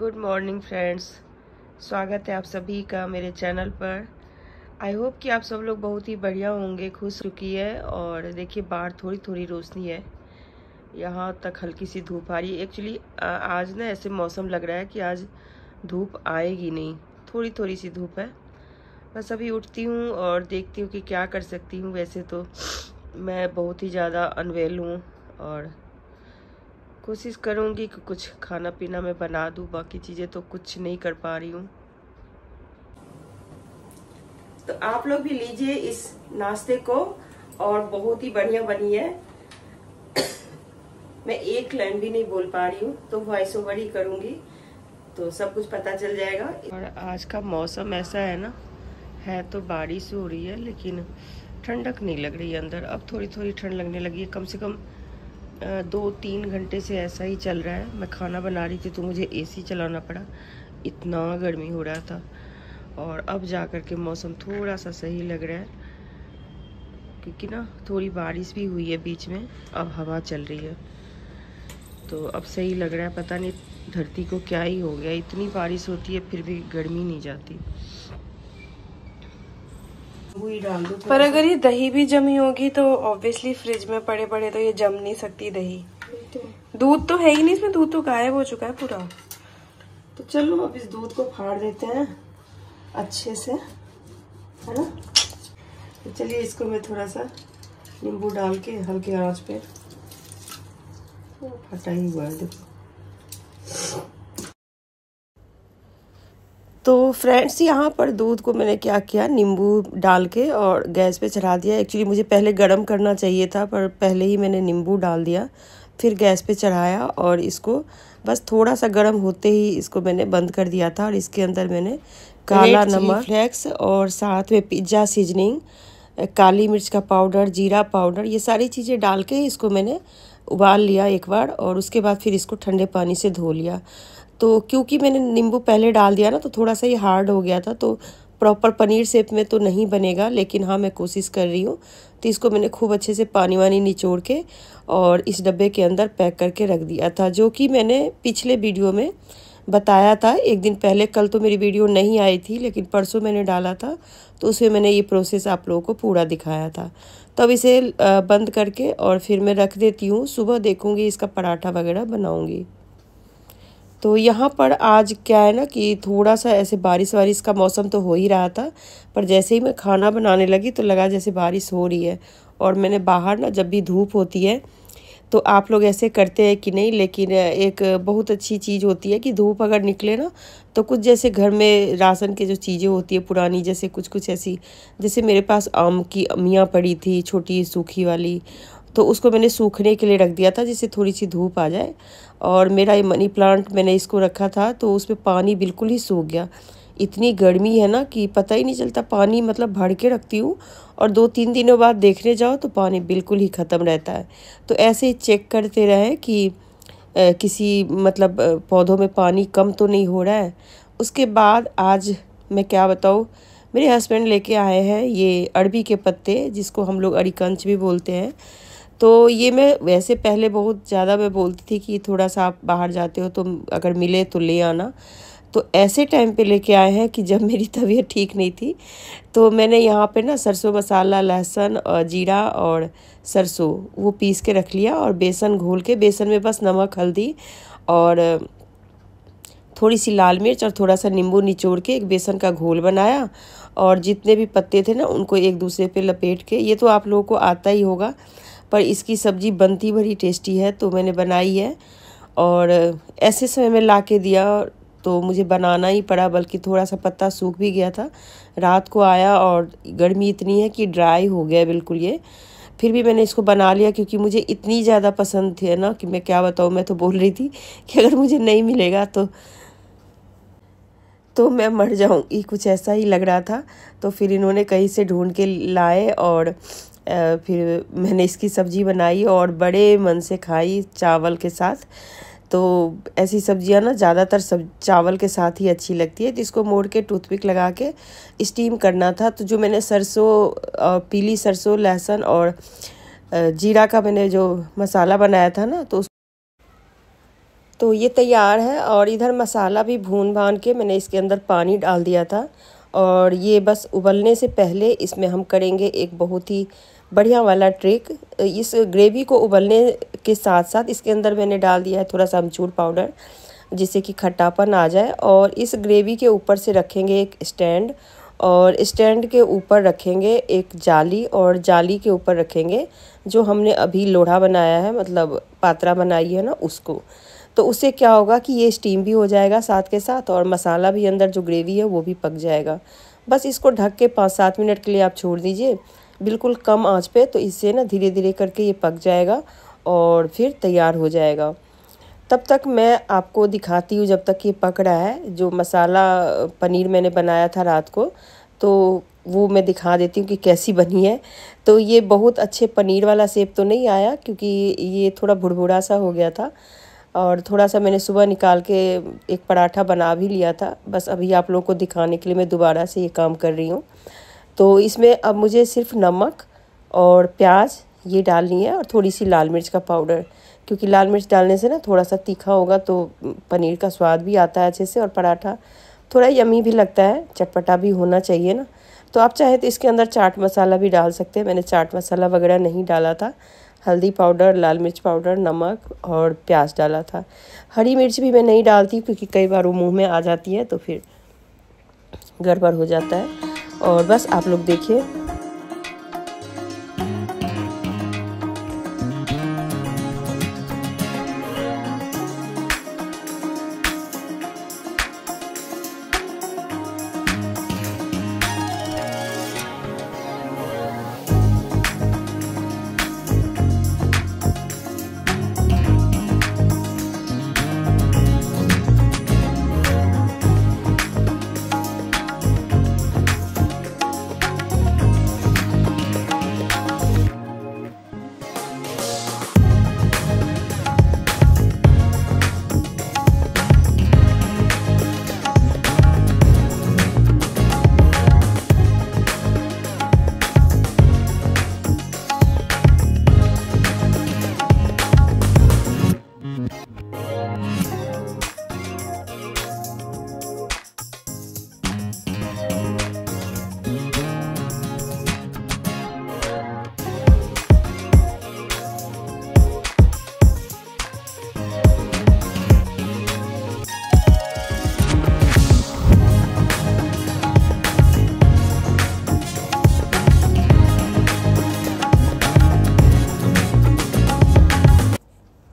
Good morning friends, स्वागत है आप सभी का मेरे चैनल पर। आई होप कि आप सब लोग बहुत ही बढ़िया होंगे, खुश चुकी है। और देखिए बाहर थोड़ी थोड़ी रोशनी है, यहाँ तक हल्की सी धूप आ रही है। एक्चुअली आज ना ऐसे मौसम लग रहा है कि आज धूप आएगी नहीं, थोड़ी थोड़ी सी धूप है। बस अभी उठती हूँ और देखती हूँ कि क्या कर सकती हूँ। वैसे तो मैं बहुत ही ज़्यादा अनवेल हूँ और कोशिश करूँगी कि कुछ खाना पीना मैं बना दूँ, बाकी चीज़ें तो कुछ नहीं कर पा रही हूँ। तो आप लोग भी लीजिए इस नाश्ते को, और बहुत ही बढ़िया बनी है। मैं एक लाइन भी नहीं बोल पा रही हूँ तो वॉइस ओवर ही करूँगी, तो सब कुछ पता चल जाएगा। और आज का मौसम ऐसा है ना, है तो बारिश हो रही है लेकिन ठंडक नहीं लग रही है अंदर। अब थोड़ी थोड़ी ठंड लगने लगी है। कम से कम 2-3 घंटे से ऐसा ही चल रहा है। मैं खाना बना रही थी तो मुझे एसी चलाना पड़ा, इतना गर्मी हो रहा था। और अब जा कर के मौसम थोड़ा सा सही लग रहा है, क्योंकि ना थोड़ी बारिश भी हुई है बीच में, अब हवा चल रही है तो अब सही लग रहा है। पता नहीं धरती को क्या ही हो गया, इतनी बारिश होती है फिर भी गर्मी नहीं जाती। डाल दो पर अगर ये दही भी जमी होगी तो ऑब्वियसली फ्रिज में पड़े पड़े तो ये जम नहीं सकती दही। दूध तो है ही नहीं इसमें, दूध तो गायब हो चुका है पूरा। तो चलो अब इस दूध को फाड़ देते हैं अच्छे से, है ना। तो चलिए इसको मैं थोड़ा सा नींबू डाल के हल्के आंच पे, फटा ही हुआ है देखो। तो फ्रेंड्स यहाँ पर दूध को मैंने क्या किया, नींबू डाल के और गैस पे चढ़ा दिया। एक्चुअली मुझे पहले गर्म करना चाहिए था, पर पहले ही मैंने नींबू डाल दिया, फिर गैस पे चढ़ाया और इसको बस थोड़ा सा गर्म होते ही इसको मैंने बंद कर दिया था। और इसके अंदर मैंने काला नमक, फ्लेक्स और साथ में पिज्ज़ा सीजनिंग, काली मिर्च का पाउडर, जीरा पाउडर, ये सारी चीज़ें डाल के इसको मैंने उबाल लिया एक बार। और उसके बाद फिर इसको ठंडे पानी से धो लिया। तो क्योंकि मैंने नींबू पहले डाल दिया ना, तो थोड़ा सा ये हार्ड हो गया था, तो प्रॉपर पनीर शेप में तो नहीं बनेगा, लेकिन हाँ मैं कोशिश कर रही हूँ। तो इसको मैंने खूब अच्छे से पानी वानी निचोड़ के और इस डब्बे के अंदर पैक करके रख दिया था, जो कि मैंने पिछले वीडियो में बताया था एक दिन पहले। कल तो मेरी वीडियो नहीं आई थी, लेकिन परसों मैंने डाला था, तो उसमें मैंने ये प्रोसेस आप लोगों को पूरा दिखाया था। तब इसे बंद करके और फिर मैं रख देती हूँ। सुबह देखूँगी इसका पराठा वगैरह बनाऊँगी। तो यहाँ पर आज क्या है ना कि थोड़ा सा ऐसे बारिश वारिश का मौसम तो हो ही रहा था, पर जैसे ही मैं खाना बनाने लगी तो लगा जैसे बारिश हो रही है। और मैंने बाहर ना, जब भी धूप होती है तो आप लोग ऐसे करते हैं कि नहीं, लेकिन एक बहुत अच्छी चीज़ होती है कि धूप अगर निकले ना, तो कुछ जैसे घर में राशन की जो चीज़ें होती है पुरानी, जैसे कुछ कुछ ऐसी, जैसे मेरे पास आम की अमियाँ पड़ी थी छोटी सूखी वाली, तो उसको मैंने सूखने के लिए रख दिया था जिससे थोड़ी सी धूप आ जाए। और मेरा ये मनी प्लांट मैंने इसको रखा था तो उसमें पानी बिल्कुल ही सूख गया। इतनी गर्मी है ना कि पता ही नहीं चलता, पानी मतलब भर के रखती हूँ और 2-3 दिनों बाद देखने जाओ तो पानी बिल्कुल ही ख़त्म रहता है। तो ऐसे ही चेक करते रहें कि किसी मतलब पौधों में पानी कम तो नहीं हो रहा है। उसके बाद आज मैं क्या बताऊँ, मेरे हस्बैंड लेके आए हैं ये अरबी के पत्ते, जिसको हम लोग अरीकंच भी बोलते हैं। तो ये मैं वैसे पहले बहुत ज़्यादा मैं बोलती थी कि थोड़ा सा आप बाहर जाते हो तो अगर मिले तो ले आना। तो ऐसे टाइम पे लेके आए हैं कि जब मेरी तबीयत ठीक नहीं थी, तो मैंने यहाँ पे ना सरसों मसाला, लहसुन और जीरा और सरसों वो पीस के रख लिया, और बेसन घोल के, बेसन में बस नमक, हल्दी और थोड़ी सी लाल मिर्च और थोड़ा सा नींबू निचोड़ के एक बेसन का घोल बनाया। और जितने भी पत्ते थे ना उनको एक दूसरे पे लपेट के, ये तो आप लोगों को आता ही होगा, पर इसकी सब्ज़ी बनती बड़ी टेस्टी है, तो मैंने बनाई है। और ऐसे समय में ला के दिया तो मुझे बनाना ही पड़ा, बल्कि थोड़ा सा पत्ता सूख भी गया था। रात को आया और गर्मी इतनी है कि ड्राई हो गया बिल्कुल ये। फिर भी मैंने इसको बना लिया क्योंकि मुझे इतनी ज़्यादा पसंद थी ना कि मैं क्या बताऊँ। मैं तो बोल रही थी कि अगर मुझे नहीं मिलेगा तो मैं मर जाऊँगी, कुछ ऐसा ही लग रहा था। तो फिर इन्होंने कहीं से ढूंढ के लाए और फिर मैंने इसकी सब्ज़ी बनाई और बड़े मन से खाई चावल के साथ। तो ऐसी सब्जियां ना ज़्यादातर चावल के साथ ही अच्छी लगती है। तो इसको मोड़ के टूथपिक लगा के स्टीम करना था। तो जो मैंने सरसों, पीली सरसों, लहसुन और जीरा का मैंने जो मसाला बनाया था ना, तो ये तैयार है। और इधर मसाला भी भून भान के मैंने इसके अंदर पानी डाल दिया था। और ये बस उबलने से पहले इसमें हम करेंगे एक बहुत ही बढ़िया वाला ट्रिक। इस ग्रेवी को उबलने के साथ साथ इसके अंदर मैंने डाल दिया है थोड़ा सा अमचूर पाउडर, जिससे कि खट्टापन आ जाए। और इस ग्रेवी के ऊपर से रखेंगे एक स्टैंड, और स्टैंड के ऊपर रखेंगे एक जाली, और जाली के ऊपर रखेंगे जो हमने अभी लोढ़ा बनाया है, मतलब पात्रा बनाई है ना, उसको। तो उससे क्या होगा कि ये स्टीम भी हो जाएगा साथ के साथ, और मसाला भी अंदर जो ग्रेवी है वो भी पक जाएगा। बस इसको ढक के 5-7 मिनट के लिए आप छोड़ दीजिए, बिल्कुल कम आंच पे। तो इससे ना धीरे धीरे करके ये पक जाएगा और फिर तैयार हो जाएगा। तब तक मैं आपको दिखाती हूँ जब तक ये पक रहा है। जो मसाला पनीर मैंने बनाया था रात को, तो वो मैं दिखा देती हूँ कि कैसी बनी है। तो ये बहुत अच्छे पनीर वाला शेप तो नहीं आया, क्योंकि ये थोड़ा भुड़भुड़ा सा हो गया था। और थोड़ा सा मैंने सुबह निकाल के एक पराठा बना भी लिया था। बस अभी आप लोगों को दिखाने के लिए मैं दोबारा से ये काम कर रही हूँ। तो इसमें अब मुझे सिर्फ नमक और प्याज ये डालनी है, और थोड़ी सी लाल मिर्च का पाउडर, क्योंकि लाल मिर्च डालने से ना थोड़ा सा तीखा होगा तो पनीर का स्वाद भी आता है अच्छे से, और पराठा थोड़ा यमी भी लगता है, चटपटा भी होना चाहिए ना। तो आप चाहे तो इसके अंदर चाट मसाला भी डाल सकते हैं। मैंने चाट मसाला वगैरह नहीं डाला था। हल्दी पाउडर, लाल मिर्च पाउडर, नमक और प्याज डाला था। हरी मिर्च भी मैं नहीं डालती, क्योंकि कई बार वो मुंह में आ जाती है तो फिर गड़बड़ हो जाता है। और बस आप लोग देखिए,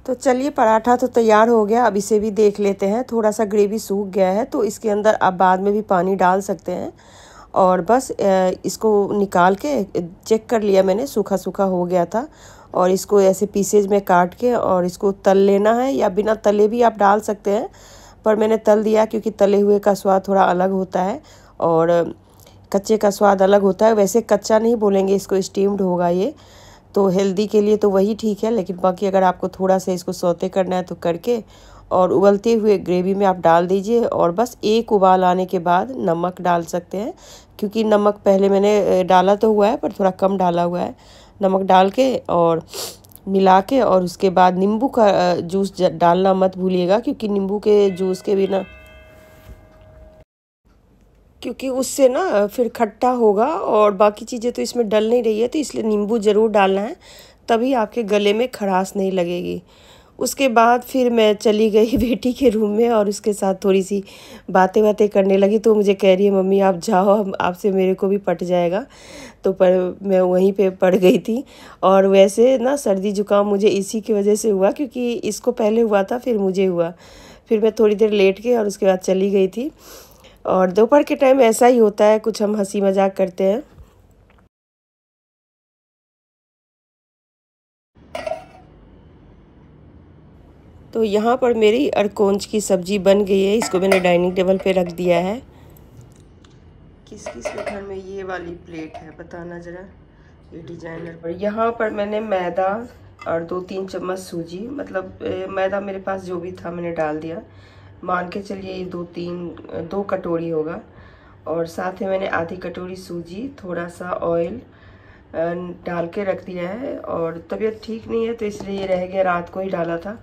तो चलिए पराठा तो तैयार हो गया। अब इसे भी देख लेते हैं। थोड़ा सा ग्रेवी सूख गया है, तो इसके अंदर आप बाद में भी पानी डाल सकते हैं। और बस इसको निकाल के चेक कर लिया मैंने, सूखा सूखा हो गया था। और इसको ऐसे पीसेज में काट के और इसको तल लेना है, या बिना तले भी आप डाल सकते हैं, पर मैंने तल दिया क्योंकि तले हुए का स्वाद थोड़ा अलग होता है और कच्चे का स्वाद अलग होता है। वैसे कच्चा नहीं बोलेंगे इसको, स्टीम्ड होगा ये, तो हेल्दी के लिए तो वही ठीक है। लेकिन बाकी अगर आपको थोड़ा सा इसको सौते करना है तो करके, और उबलते हुए ग्रेवी में आप डाल दीजिए। और बस एक उबाल आने के बाद नमक डाल सकते हैं, क्योंकि नमक पहले मैंने डाला तो हुआ है पर थोड़ा कम डाला हुआ है। नमक डाल के और मिला के, और उसके बाद नींबू का जूस डालना मत भूलिएगा, क्योंकि नींबू के जूस के बिना, क्योंकि उससे ना फिर खट्टा होगा और बाकी चीज़ें तो इसमें डल नहीं रही है, तो इसलिए नींबू ज़रूर डालना है, तभी आपके गले में खराश नहीं लगेगी। उसके बाद फिर मैं चली गई बेटी के रूम में, और उसके साथ थोड़ी सी बातें करने लगी। तो मुझे कह रही है, मम्मी आप जाओ, हम आपसे मेरे को भी पट जाएगा। तो पर मैं वहीं पे पड़ गई थी। और वैसे ना सर्दी जुकाम मुझे इसी की वजह से हुआ, क्योंकि इसको पहले हुआ था फिर मुझे हुआ। फिर मैं थोड़ी देर लेट के और उसके बाद चली गई थी। और दोपहर के टाइम ऐसा ही होता है, कुछ हम हंसी मजाक करते हैं। तो यहाँ पर मेरी अरकोंच की सब्जी बन गई है। इसको मैंने डाइनिंग टेबल पे रख दिया है। किस किस के घर में ये वाली प्लेट है बताना ज़रा, ये डिजाइनर पर। यहाँ पर मैंने मैदा और 2-3 चम्मच सूजी, मतलब मैदा मेरे पास जो भी था मैंने डाल दिया। मान के चलिए ये 2 कटोरी होगा। और साथ में मैंने आधी कटोरी सूजी, थोड़ा सा ऑयल डाल के रख दिया है। और तबीयत ठीक नहीं है तो इसलिए ये रह गया, रात को ही डाला था।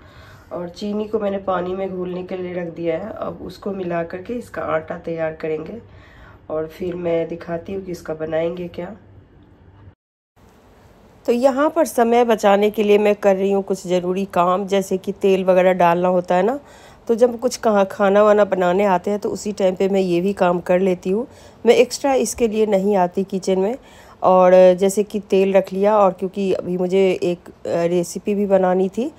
और चीनी को मैंने पानी में घोलने के लिए रख दिया है। अब उसको मिला करके इसका आटा तैयार करेंगे और फिर मैं दिखाती हूँ कि इसका बनाएंगे क्या। तो यहाँ पर समय बचाने के लिए मैं कर रही हूँ कुछ ज़रूरी काम, जैसे कि तेल वगैरह डालना होता है ना, तो जब कुछ खाना वाना बनाने आते हैं तो उसी टाइम पे मैं ये भी काम कर लेती हूँ। मैं एक्स्ट्रा इसके लिए नहीं आती किचन में। और जैसे कि तेल रख लिया, और क्योंकि अभी मुझे एक रेसिपी भी बनानी थी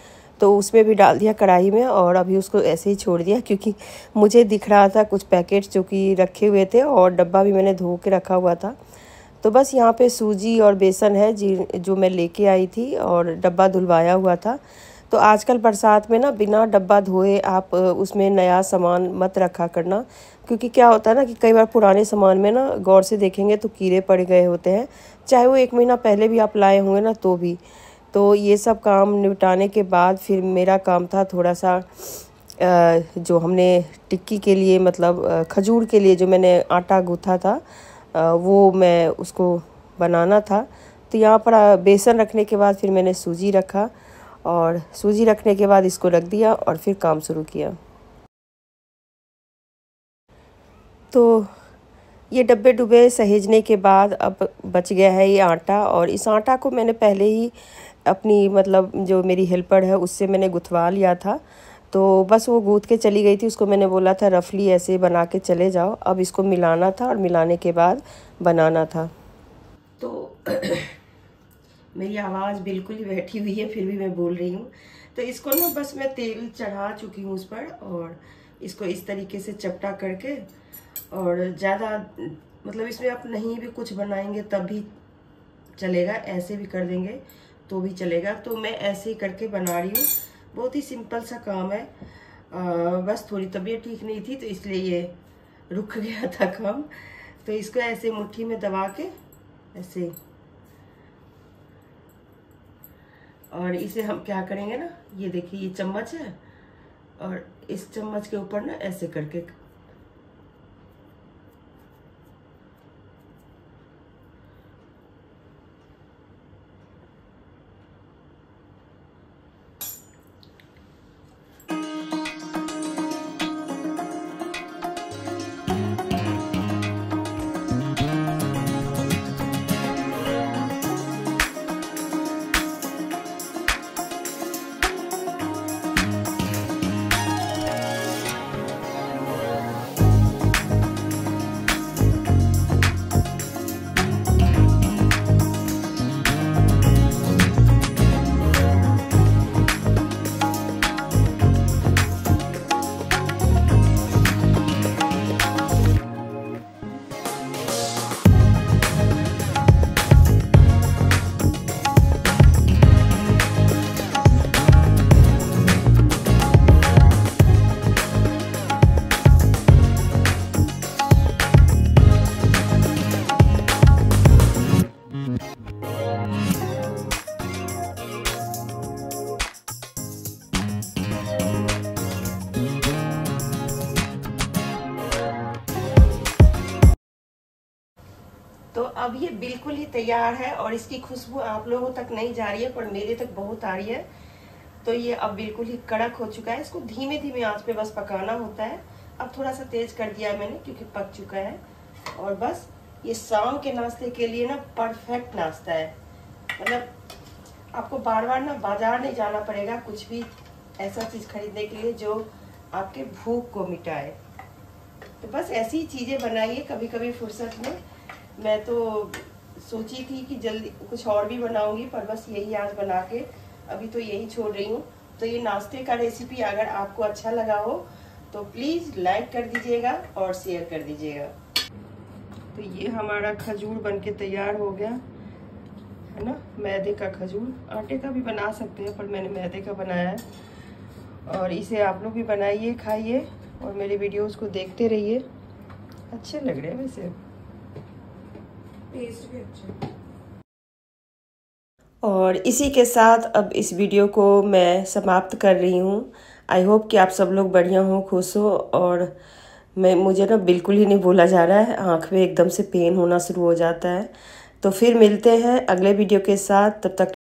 तो उसमें भी डाल दिया कढ़ाई में, और अभी उसको ऐसे ही छोड़ दिया क्योंकि मुझे दिख रहा था कुछ पैकेट्स जो कि रखे हुए थे और डब्बा भी मैंने धो के रखा हुआ था। तो बस यहाँ पे सूजी और बेसन है जो मैं लेके आई थी और डब्बा धुलवाया हुआ था। तो आजकल बरसात में ना बिना डब्बा धोए आप उसमें नया सामान मत रखा करना, क्योंकि क्या होता है ना कि कई बार पुराने सामान में ना गौर से देखेंगे तो कीड़े पड़ गए होते हैं, चाहे वो 1 महीना पहले भी आप लाए होंगे ना तो भी। तो ये सब काम निपटाने के बाद फिर मेरा काम था थोड़ा सा जो हमने टिक्की के लिए मतलब खजूर के लिए जो मैंने आटा गूँथा था वो मैं उसको बनाना था। तो यहाँ पर बेसन रखने के बाद फिर मैंने सूजी रखा, और सूजी रखने के बाद इसको रख दिया और फिर काम शुरू किया। तो ये डब्बे डुबे सहेजने के बाद अब बच गया है ये आटा, और इस आटा को मैंने पहले ही अपनी मतलब जो मेरी हेल्पर है उससे मैंने गुथवा लिया था। तो बस वो गूँथ के चली गई थी, उसको मैंने बोला था रफली ऐसे बना के चले जाओ। अब इसको मिलाना था और मिलाने के बाद बनाना था। तो मेरी आवाज़ बिल्कुल ही बैठी हुई है, फिर भी मैं बोल रही हूँ। तो इसको ना बस मैं तेल चढ़ा चुकी हूँ उस पर, और इसको इस तरीके से चपटा करके, और ज़्यादा मतलब इसमें आप नहीं भी कुछ बनाएंगे तब भी चलेगा, ऐसे भी कर देंगे तो भी चलेगा। तो मैं ऐसे ही करके बना रही हूँ, बहुत ही सिंपल सा काम है। बस थोड़ी तबीयत ठीक नहीं थी तो इसलिए ये रुक गया था काम। तो इसको ऐसे मुट्ठी में दबा के ऐसे, और इसे हम क्या करेंगे ना, ये देखिए ये चम्मच है और इस चम्मच के ऊपर ना ऐसे करके तो अब ये बिल्कुल ही तैयार है, और इसकी खुशबू आप लोगों तक नहीं जा रही है पर मेरे तक बहुत आ रही है। तो ये अब बिल्कुल ही कड़क हो चुका है, इसको धीमे धीमे आंच पे बस पकाना होता है। अब थोड़ा सा तेज कर दिया है मैंने क्योंकि पक चुका है। और बस ये शाम के नाश्ते के लिए ना परफेक्ट नाश्ता है। मतलब आपको बार बार ना बाजार नहीं जाना पड़ेगा कुछ भी ऐसा चीज खरीदने के लिए जो आपके भूख को मिटाए। तो बस ऐसी चीजें बनाइए कभी कभी फुर्सत में। मैं तो सोची थी कि जल्दी कुछ और भी बनाऊंगी, पर बस यही आज बना के अभी तो यही छोड़ रही हूँ। तो ये नाश्ते का रेसिपी अगर आपको अच्छा लगा हो तो प्लीज़ लाइक कर दीजिएगा और शेयर कर दीजिएगा। तो ये हमारा खजूर बनके तैयार हो गया है ना, मैदे का खजूर। आटे का भी बना सकते हैं पर मैंने मैदे का बनाया है। और इसे आप लोग भी बनाइए, खाइए और मेरे वीडियोस को देखते रहिए। अच्छे लग रहे हैं वैसे, टेस्ट भी अच्छा। और इसी के साथ अब इस वीडियो को मैं समाप्त कर रही हूँ। आई होप कि आप सब लोग बढ़िया हो, खुश हो। और मुझे ना बिल्कुल ही नहीं बोला जा रहा है, आँख में एकदम से पेन होना शुरू हो जाता है। तो फिर मिलते हैं अगले वीडियो के साथ, तब तक